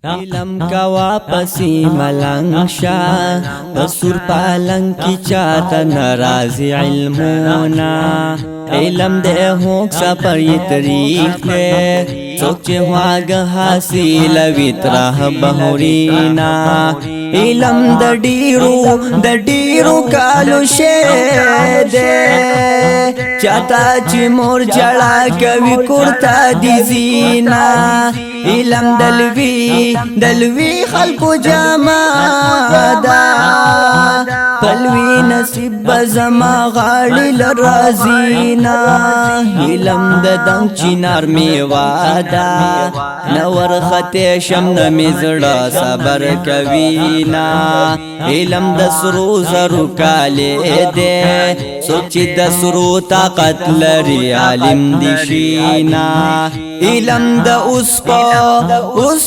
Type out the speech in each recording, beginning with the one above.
علم کا واپسی ملنگ شا بسور پالنگ کی چاہتا نرازی علمونا علم دے ہوک سا پر یہ طریق دے سوچے ہواگ حاصل ویتراہ بہورینا علم دا ڈیرو کالو شے دے چاہتا چی مور جڑا کوی کرتا دی زینا علم دلوی خلق جامع دا پلوی نصیب بزما غاڑی لرازینا علم دا دنگ چینار میوادا نور خطیشم نمیزڑا صبر کوینا علم دا سرو زرو کالے دے سوچی دا سرو طاقت لری عالم دیشینا علم دا اس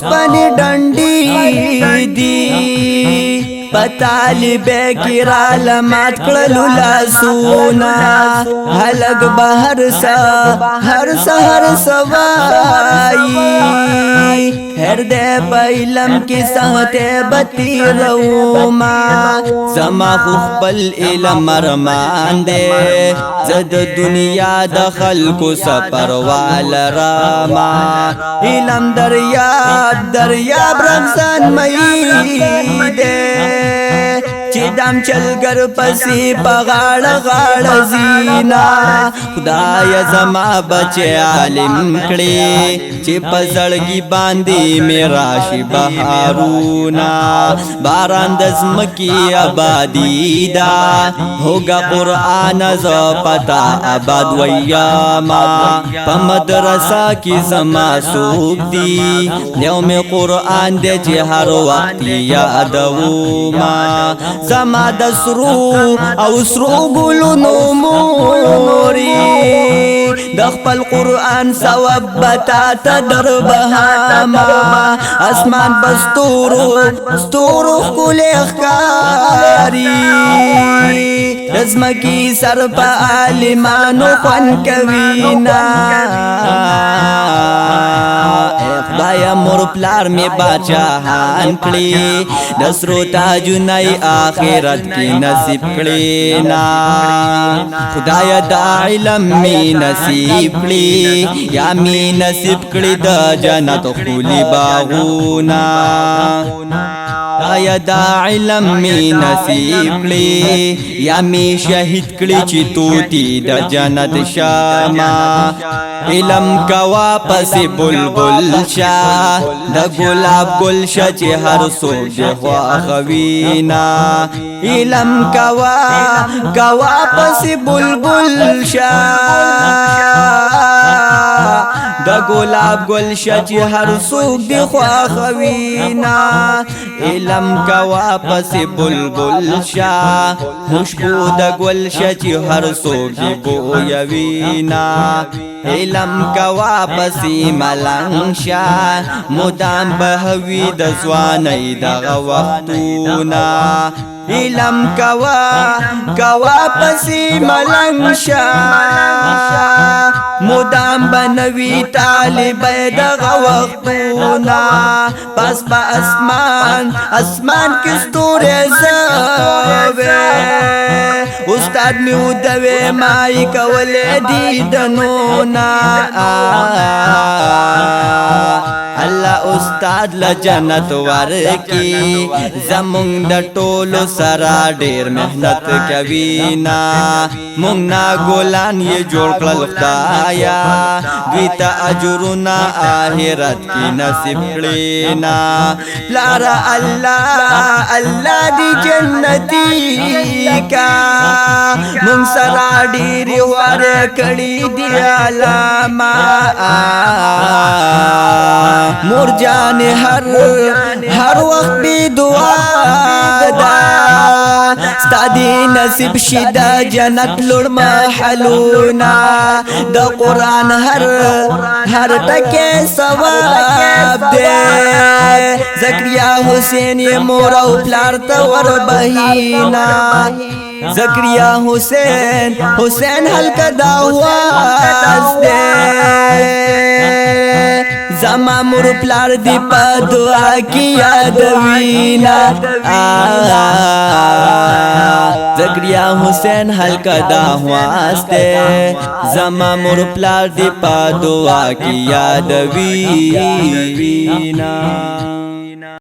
پنی ڈنڈی دی پتالب کرال مات کڑلو لاسونا حلق بہر سوائی ہر دے پا علم کی سہتے بتی روما زما خخبل علم ارمان دے زد دنیا دخل کو سپر والراما علم دریاب رمضان مئی دے چی دم چل گر پسی پغاڑ غاڑ زینا خدای زما بچے عالم کڑی چی پزڑگی باندی میرا شی بہارونا باران دزمکی آبادی دا ہوگا قرآن زو پتا آباد ویاما پمدرسہ کی زما سوک دی یوم قرآن دے چی ہر وقت یادوما زما دسرو او سرو گلو نموری دخپل قرآن سواب بتاتا در بہاما اسمان بستورو کل اخکاری رزمکی سر پا عالمانو خون کوینا خدایا مور پلار میں باچاہان کلی دسرو تاجو نئی آخرت کی نصیب کلینا خدایا دا علم می نصیب کلی یا می نصیب کلی دا جنت خولی باغونا خدایا دا علم می نصیب کلی یا می شہید کلی چی توتی دا جنت شاما علم کا واپس بلبل شا دا گلاب گل شا چی ہر سو دے خواخوینا علم کا واپس بلبل شا دا گلاب گل شا چی ہر سو دے خواخوینا علم کا واپس بلبل شا خوشبو دا گل شا چی ہر سو دے بویوینا علم کا واپسی ملنگ شا مدام بہوی دزوانی دغا وقتونا علم کا واپسی ملنگ شا مدام بنوی طالب دغا وقتونا پس با اسمان کستور زوے استاد میو دوے مائی کول دیدنونا اللہ استاد لجنت ورکی زمونگ دا ٹولو سرا دیر محنت کوینا مونگ نا گولان یہ جوڑ کلل خدایا دویتا اجرنا آہرت کی نصیب کلینا پلارا اللہ دی جنتی کا مونگ سرا دیر وارے کڑی دی علاما مور جان ہر وقت بھی دعا دا ستادی نصیب شدہ جنت لڑ محلونا دا قرآن ہر ٹکے ثواب دے زکریا حسین یہ مورا پلار تور بہینا زکریا حسین حلقہ دعواز دے زما مور پلار دی په دعا کې یادوینا زکریا حسین حلقہ دا واسطے زما مور پلار دی په دعا کې یادوینا